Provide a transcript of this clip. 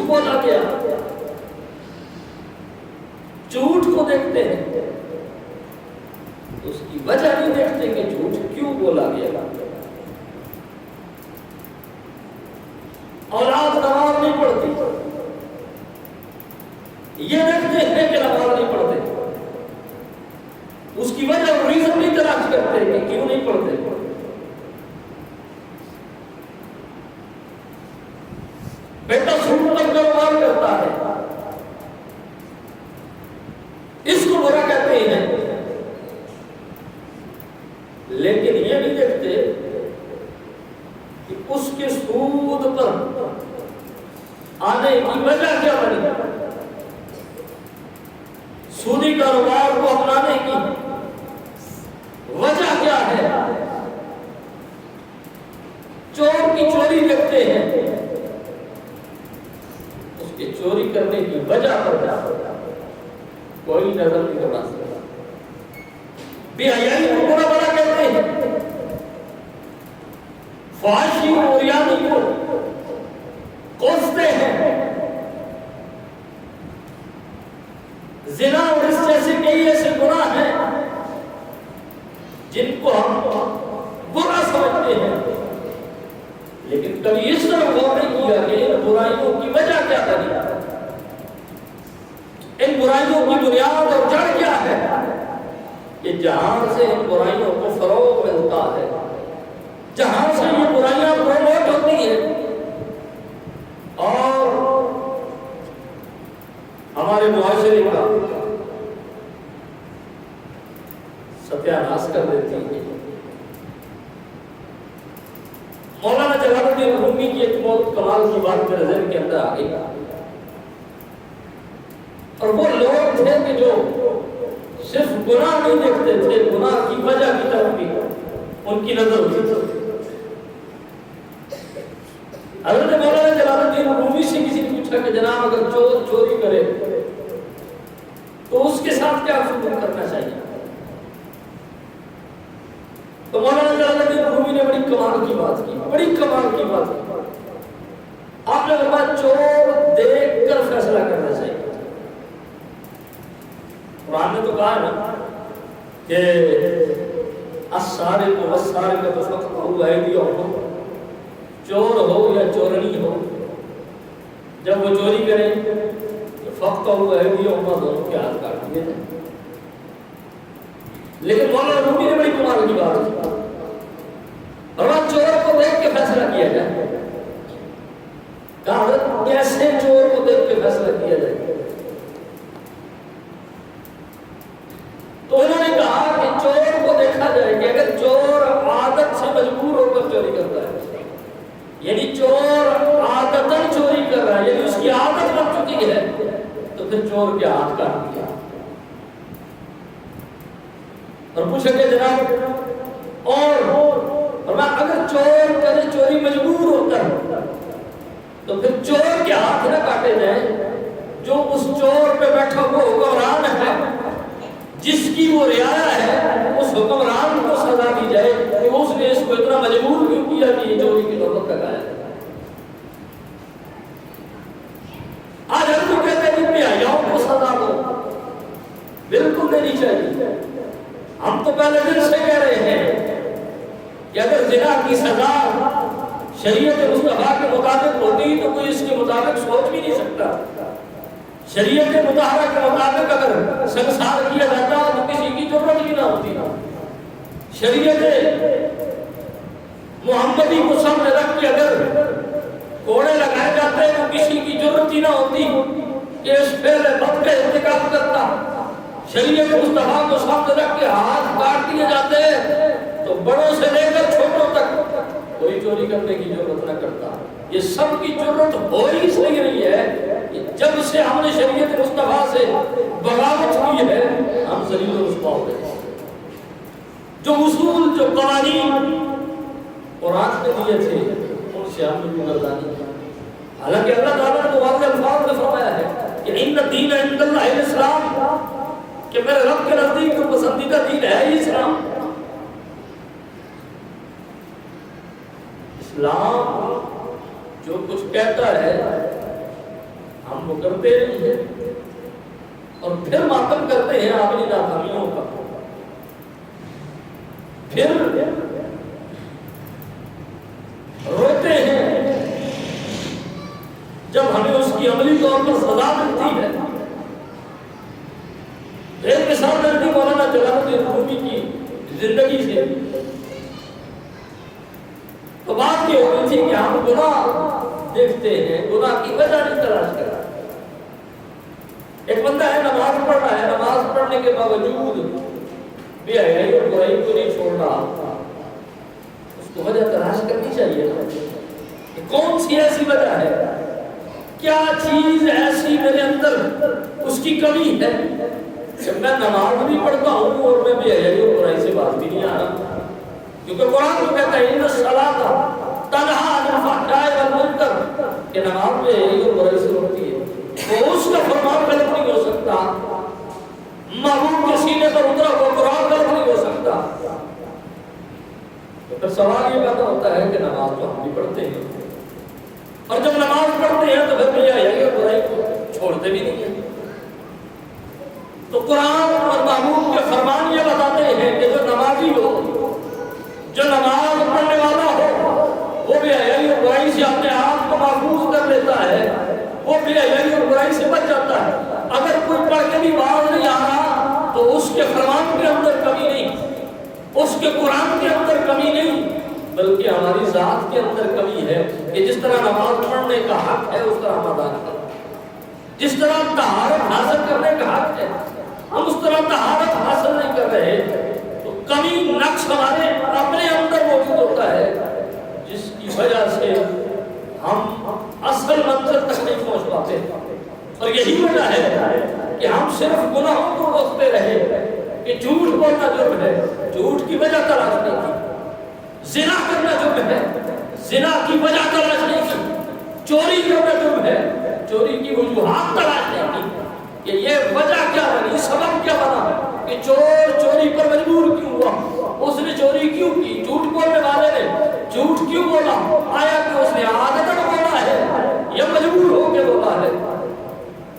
بولا گیا، جھوٹ کو دیکھتے ہیں، اس کی وجہ نہیں دیکھتے کہ جھوٹ کیوں بولا گیا۔ اولاد نماز نہیں پڑھتی، یہ دیکھتے ہیں کہ نماز نہیں پڑھتے، اس کی وجہ اور ریزن نہیں تلاش کرتے کہ کیوں نہیں پڑھتے۔ بیٹا سوٹ پر کاروبار کرتا ہے، اس کو برا کہتے ہیں، لیکن یہ نہیں دیکھتے کہ اس کے سود پر آنے کی وجہ کیا بنی، سودی کاروبار کو اپنانے کی وجہ کیا ہے۔ چور کی چوری دیکھتے ہیں، اس کے چوری کرنے کی وجہ پر کوئی نظر نہیں بنا سکتا۔ بے حیائی کو برا بڑا کہتے ہیں، فحاشی اور ریانی کو کوستے ہیں، زنا اور اس جیسے کئی ایسے گناہ ہیں جن کو ہم برا سمجھتے ہیں، لیکن کبھی اس طرح غور نہیں کیا کہ ان برائیوں کی وجہ کیا بنی، ان برائیوں کی بنیاد اور جڑ کیا ہے، کہ جہاں سے ان برائیوں کو فروغ ملتا ہے، جہاں سے یہ برائیاں پروموٹ ہوتی ہیں اور ہمارے معاشرے کا ستیاناش کر دیتی ہیں۔ مولانا جلال الدین رومی کی ایک بہت کمال کی بات میرے ذہن کے اندر آ گئی، اور وہ لوگ تھے کہ جو صرف گناہ نہیں دیکھتے تھے، گناہ کی وجہ کی طرف بھی ان کی نظر ہوتی تھی۔ حضرت مولانا جلال الدین رومی سے کسی نے پوچھا کہ جناب اگر چور چوری کرے تو اس کے ساتھ کیا سلوک کرنا چاہیے، تو مولانا جلال الدین رومی نے بڑی کمال کی بات کی، بڑی کمال کی بات کی۔ آپ نے فرمایا چور دیکھ کر فیصلہ کرنا چاہیے۔ قرآن نے تو کہا ہے نا کہ السارق والسارقۃ فاقطعوا ایدیہما، چور ہو یا چورنی ہو، جب وہ چوری کرے تو فاقطعوا ایدیہما، دونوں کے ہاتھ کاٹ دیے جائیں۔ لیکن مولانا رومی نے بڑی کمال کی بات کی، اور وہ چور کو دیکھ کے فیصلہ کیا جائے۔ کہا کیسے چور کو دیکھ کے فیصلہ کیا جائے؟ تو انہوں نے کہا کہ چور کو دیکھا جائے کہ اگر چور عادت سے مجبور ہو کر چوری کرتا ہے، یعنی چور عادتاً چوری کر رہا ہے، یعنی اس کی عادت بن چکی ہے، تو پھر چور کے ہاتھ کاٹ دیا۔ اور پوچھا کہ جناب اور اگر چور کرے چوری مجبور ہوتا ہے تو پھر چور کے ہاتھ نہ کاٹے جائیں، جو اس چور پہ بیٹھا وہ حکمران ہے، جس کی وہ رعایا ہے، اس حکمران کو سزا دی جائے کہ اس نے اس کو اتنا مجبور کیوں کیا کہ یہ چوری کی نوبت تک آیا۔ آج ہم تو کہتے ہیں کہ بے حیاؤں کو سزا دو، بالکل دینی چاہیے۔ ہم تو پہلے دن سے کہہ رہے ہیں کہ اگر زنا کی سزا شریعت مصطفیٰ کے مطابق ہوتی تو کوئی اس کے مطابق سوچ بھی نہیں سکتا۔ شریعت مطہرہ کے مطابق اگر سنسار کیا جاتا تو کسی کی ضرورت بھی نہ ہوتی۔ شریعت محمدی کو سامنے رکھ کے اگر کوڑے لگائے جاتے تو کسی کی ضرورت ہی نہ ہوتی کہ اس فعل بد کا ارتکاب کرتا۔ شریعت مصطفیٰ کو سامنے رکھ کے ہاتھ کاٹ دیے جاتے تو بڑوں سے لے کر چھوٹوں تک کوئی چوری کرنے کی ضرورت نہ کرتا۔ یہ سب کی ضرورت ہو ہی اس لیے رہی ہے کہ جب سے ہم نے شریعت مصطفیٰ سے بغاوت کی ہے، ہم ذلیل و رسوا ہو گئے۔ جو اصول، جو قوانین قرآن نے دیے تھے، ان سے ہم نے گردانی کی۔ حالانکہ اللہ تعالیٰ نے واضح الفاظ میں فرمایا ہے کہ ان الدین عند اللہ الاسلام، کہ میرے رب کے نزدیک جو پسندیدہ دین ہے اسلام۔ اسلام جو کچھ کہتا ہے ہم وہ کرتے نہیں ہیں اور پھر ماتم کرتے ہیں اپنی ناکامیوں کا، پھر روتے ہیں جب ہمیں اس کی عملی طور پر سزا ملتی ہے۔ ایک مثال ملتی مولانا جلال الدین رومی کی زندگی سے، تو بات یہ ہوئی تھی کہ ہم گناہ دیکھتے ہیں، گناہ کی وجہ نہیں تلاش کر رہا۔ ایک بندہ ہے نماز پڑھ رہا ہے، نماز پڑھنے کے باوجود بھی ہے اور برائی کو نہیں چھوڑ رہا، اس کو وجہ تلاش کرنی چاہیے کہ کون سی ایسی وجہ ہے، کیا چیز ایسی میرے اندر اس کی کمی ہے کہ میں نماز بھی پڑھتا ہوں اور میں بھی ہے اور برائی سے باز بھی نہیں آ رہا۔ کیونکہ قرآن کو کہتا ہے ان الصلاۃ تنہی عن الفحشاء والمنکر کہ نماز میں ہے اور برائی سے روکتی ہے، تو اس کا فرمان غلط نہیں ہو سکتا، محبوب کے سینے پر اترا ہوا قرآن غلط نہیں ہو سکتا۔ تو پھر سوال یہ پیدا ہوتا ہے کہ نماز تو ہم بھی پڑھتے ہیں، اور جب نماز پڑھتے ہیں تو پھر بھیا یہ برائی کو چھوڑتے بھی نہیں ہیں۔ تو قرآن اور محبوب کے فرمان یہ بتاتے ہیں کہ جو نمازی ہو، جو نماز پڑھنے والا ہو، وہ بے حیائی اور برائی سے اپنے آپ کو محفوظ کر لیتا ہے، وہ بے حیائی اور برائی سے بچ جاتا ہے۔ اگر کوئی پڑھ کے بھی باز نہیں آ رہا تو اس کے فرمان کے اندر کمی نہیں، اس کے قرآن کے اندر کمی نہیں، بلکہ ہماری ذات کے اندر کمی ہے کہ جس طرح نماز پڑھنے کا حق ہے اس طرح ہم ادا نہیں کرتے، جس طرح طہارت حاصل کرنے کا حق ہے ہم اس طرح طہارت حاصل نہیں کر رہے، تو کمی نقص ہمارے اپنے اندر موجود ہوتا ہے، جس کی وجہ سے ہم اصل منزل تک نہیں پہنچ پاتے۔ اور یہی وجہ ہے کہ ہم صرف گناہوں کو روکتے رہے کہ جھوٹ بولنا جرم ہے، جھوٹ کی وجہ تلاش نہیں کی، زنا کرنا جرم ہے، زنا کی وجہ تلاش نہیں کی، چوری کرنا جرم ہے، چوری کی وجوہات تلاش نہیں کی کہ یہ وجہ کیا بنی، سبب کیا بنا کہ چور چوری پر مجبور